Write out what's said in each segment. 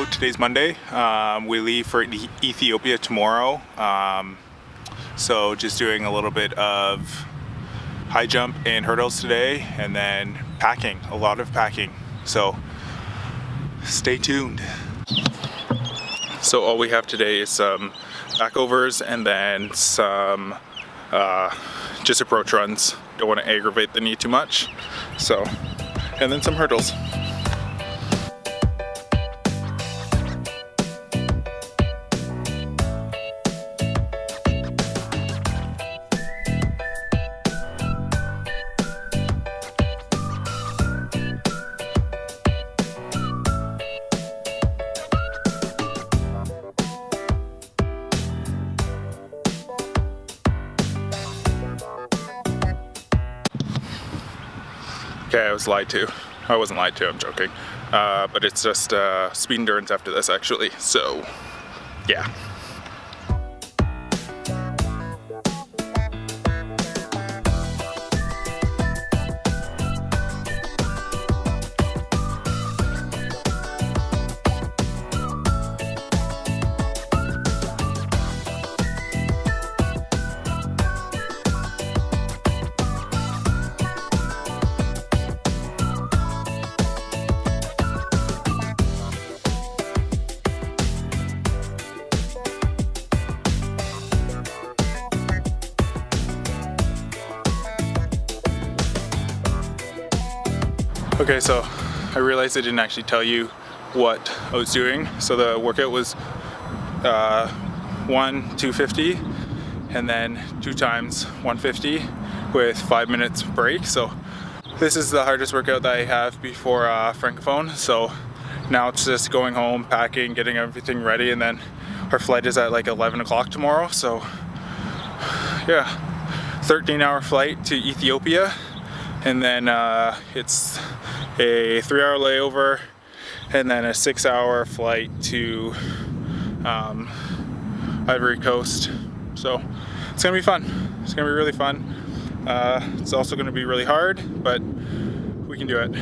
So today's Monday. We leave for Ethiopia tomorrow. So just doing a little bit of high jump and hurdles today, and then packing, a lot of packing. So stay tuned. So all we have today is some backovers and then some just approach runs. Don't want to aggravate the knee too much. So, and then some hurdles. Okay, I was lied to. I wasn't lied to, I'm joking. But it's just speed endurance after this actually, so yeah. Okay, so I realized I didn't actually tell you what I was doing. So the workout was 250 and then 2 times 150 with 5 minutes break. So this is the hardest workout that I have before Francophone. So now it's just going home, packing, getting everything ready, and then our flight is at like 11 o'clock tomorrow. So yeah, 13-hour flight to Ethiopia. And then it's a 3-hour layover and then a 6-hour flight to Ivory Coast. So it's gonna be fun. It's gonna be really fun. It's also gonna be really hard, but we can do it.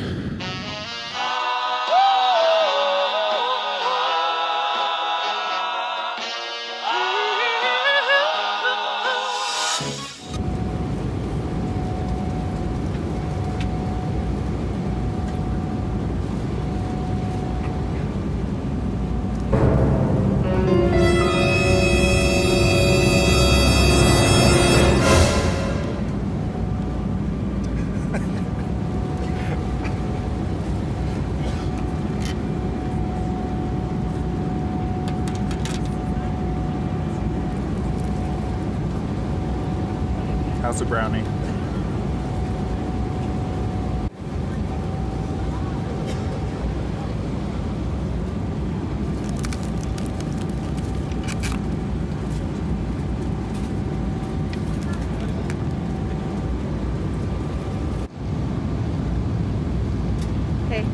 How's the brownie? Hey.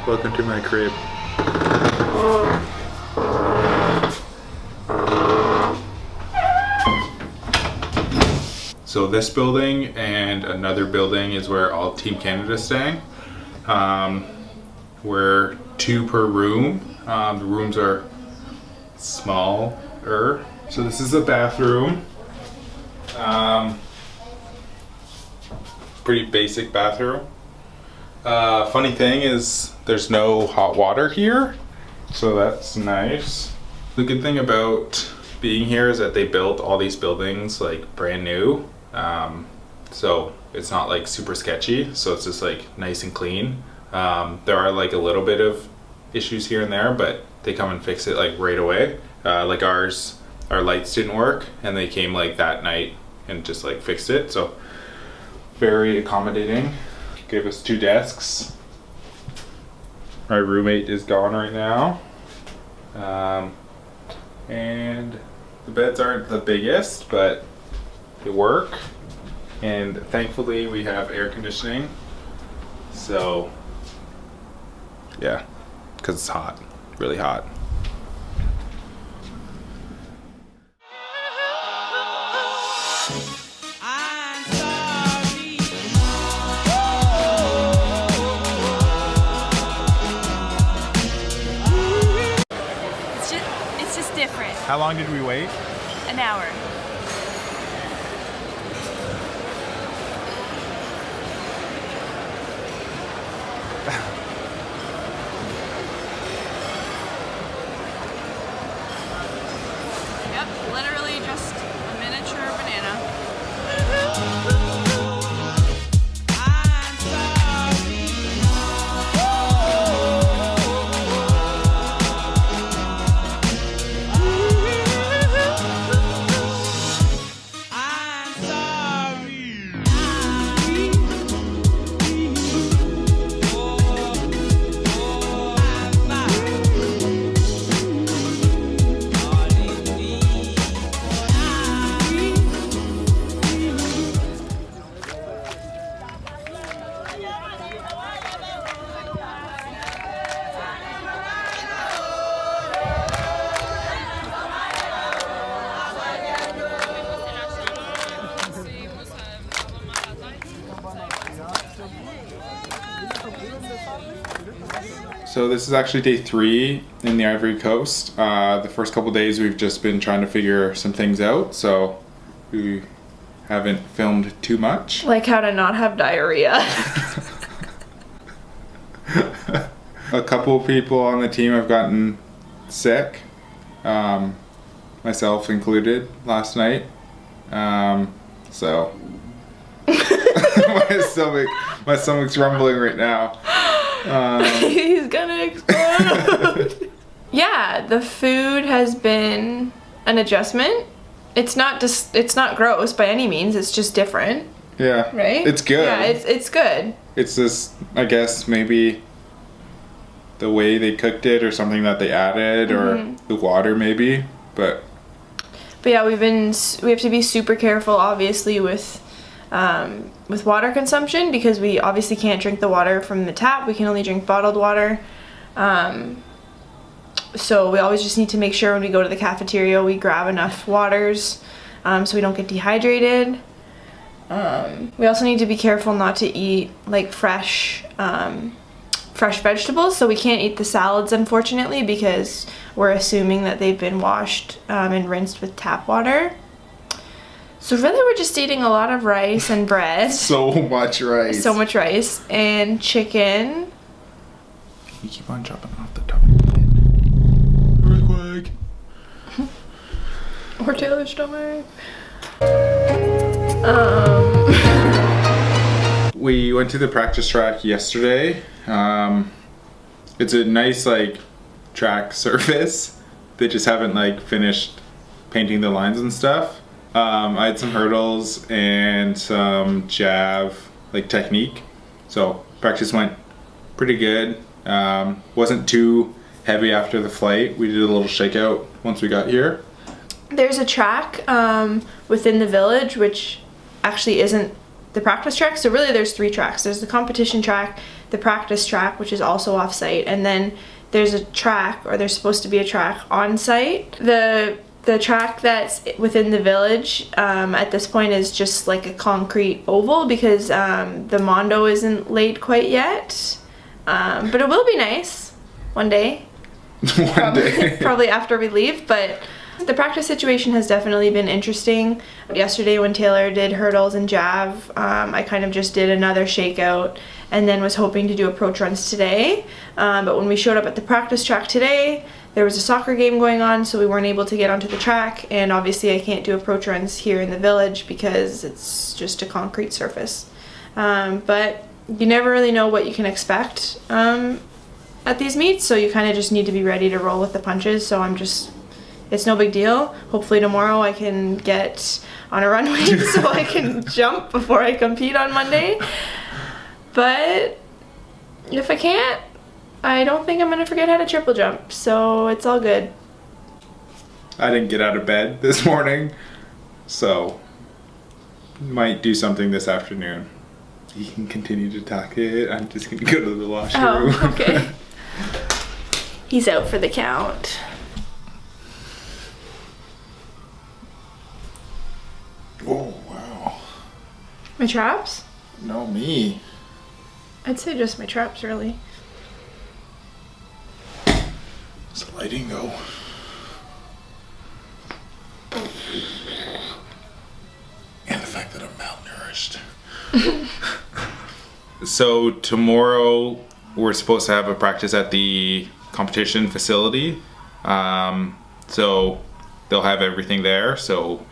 Welcome to my crib. So this building and another building is where all Team Canada is staying. We're 2 per room. The rooms are smaller. So this is the bathroom. Pretty basic bathroom. Funny thing is there's no hot water here, so that's nice. The good thing about being here is that they built all these buildings like brand new. So it's not like super sketchy. So it's just like nice and clean. There are like a little bit of issues here and there, but they come and fix it like right away. Like our lights didn't work and they came like that night and just like fixed it. So very accommodating. Gave us 2 desks. My roommate is gone right now. And the beds aren't the biggest, but they work. And thankfully we have air conditioning. So yeah, because it's hot, really hot. It's just different. How long did we wait? An hour. Yep, literally just a miniature banana. So this is actually day 3 in the Ivory Coast. The first couple days we've just been trying to figure some things out, so we haven't filmed too much. Like how to not have diarrhea. A couple people on the team have gotten sick, myself included, last night. So my stomach's rumbling right now. He's gonna explode. Yeah, the food has been an adjustment. It's not gross by any means. It's just different. Yeah. Right? It's good. Yeah, it's good. It's just, I guess, maybe the way they cooked it or something that they added or the water maybe, but yeah, we have to be super careful obviously with water consumption because we obviously can't drink the water from the tap. We can only drink bottled water. So we always just need to make sure when we go to the cafeteria we grab enough waters so we don't get dehydrated. We also need to be careful not to eat like fresh vegetables, so we can't eat the salads unfortunately because we're assuming that they've been washed and rinsed with tap water. So really we're just eating a lot of rice and bread. So much rice. So much rice and chicken. You keep on dropping off the top of your head. Really quick. Or Taylor's stomach. We went to the practice track yesterday. It's a nice like track surface. They just haven't like finished painting the lines and stuff. I had some hurdles and some jav like technique. So practice went pretty good. Wasn't too heavy after the flight. We did a little shakeout once we got here. There's a track within the village which actually isn't the practice track. So really there's 3 tracks. There's the competition track, the practice track, which is also off-site, and then there's a track, or there's supposed to be a track on-site. The track that's within the village at this point is just like a concrete oval because the mondo isn't laid quite yet. But it will be nice one day. One day. Probably after we leave, but The practice situation has definitely been interesting. Yesterday when Taylor did hurdles and jav, I kind of just did another shakeout and then was hoping to do approach runs today. But when we showed up at the practice track today, there was a soccer game going on, so we weren't able to get onto the track, and obviously I can't do approach runs here in the village because it's just a concrete surface. But you never really know what you can expect at these meets, so you kind of just need to be ready to roll with the punches. So it's no big deal. Hopefully tomorrow I can get on a runway so I can jump before I compete on Monday. But if I can't, I don't think I'm gonna forget how to triple jump, so it's all good. I didn't get out of bed this morning, so might do something this afternoon. You can continue to talk it. I'm just gonna go to the washroom. Oh, okay. He's out for the count. Oh, wow. My traps? No, me. I'd say just my traps, really. How's the lighting go? And the fact that I'm malnourished. So tomorrow we're supposed to have a practice at the competition facility. So they'll have everything there. So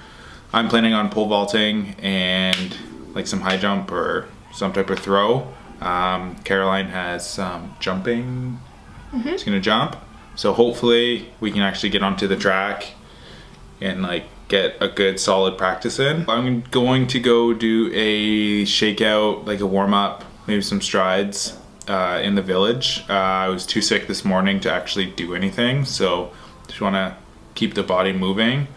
I'm planning on pole vaulting and like some high jump or some type of throw. Caroline has some jumping. She's gonna jump. So hopefully we can actually get onto the track and like get a good solid practice in. I'm going to go do a shakeout, like a warm up, maybe some strides in the village. I was too sick this morning to actually do anything, so just want to keep the body moving.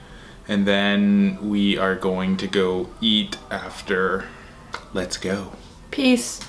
And then we are going to go eat after. Let's go. Peace.